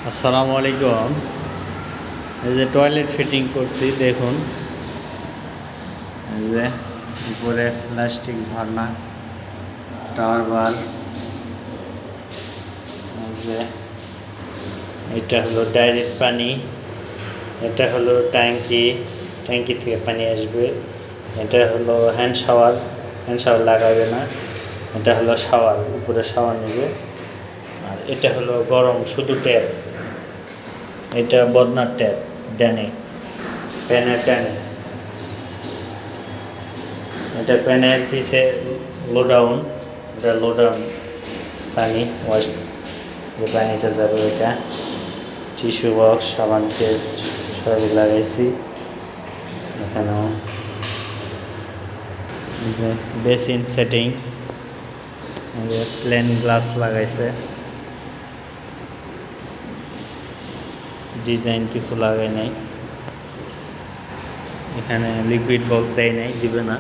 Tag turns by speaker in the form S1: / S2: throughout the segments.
S1: আসসালামু আলাইকুম। এই যে টয়লেট ফিটিং করছি, দেখুন এই যে উপরে প্লাস্টিক ঝর্ণা, টারবার, এই যে এটা হলো ডাইরেক্ট পানি, এটা হলো ট্যাঙ্কি, ট্যাঙ্কি থেকে পানি আসবে। এটা হলো হ্যান্ড শাওয়ার, হ্যান্ড শাওয়ার লাগাবে না, এটা হলো শাওয়ার, উপরে শাওয়ার নেবে। আর এটা হলো গরম শুধু ট্যাপ, এটা বদনার ট্যাপ, ডানে প্যানের ডানে, এটা প্যানের পিছে লো ডাউন, এটা লো ডাউন পানি ওয়াশ, যে পানিটা যাবে ওইটা। টিস্যু বক্স, সাবান কেস সবই লাগাইছি। এখানেও যে বেসিন সেটিং, প্লেন গ্লাস লাগাইছে, ডিজাইন কিছু লাগাই নাই। এখানে লিকুইড বক্স দেয় নাই, দিবে না।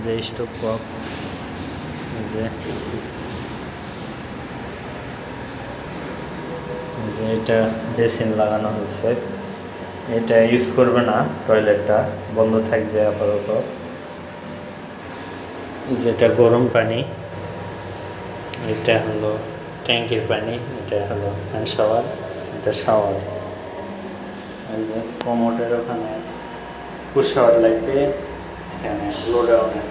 S1: যে স্টোভ কক, যে এটা বেসিন লাগানো হয়েছে, এটা ইউজ করবে না, টয়লেটটা বন্ধ থাকবে আপাতত। যেটা গরম পানি, এটা হলো ট্যাঙ্কির পানি, এটা হলো হ্যান্ড শাওয়ার, এটা শাওয়ার। এই যে কমোডের ওখানে পুশ শাওয়ার লাগবে, এখানে লো ডাউনের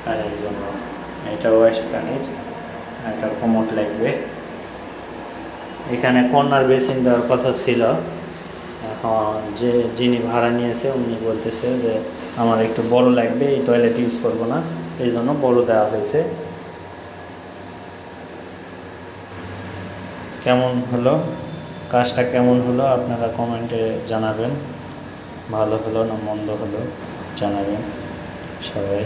S1: পানির জন্য, এটা ওয়েস্ট পানির, এটা কমোড লাগবে। এখানে কর্নার বেসিন দেওয়ার কথা ছিল, এখন যিনি ভাড়া নিয়েছে উনি বলতেছে যে আমার একটু বড় লাগবে, এই টয়লেট ইউজ করবো না, এই জন্য বড় দেওয়া হয়েছে। কেমন হলো, কাজটা কেমন হলো আপনারা কমেন্টে জানাবেন, ভালো হলো না মন্দ হলো জানাবেন সবাই।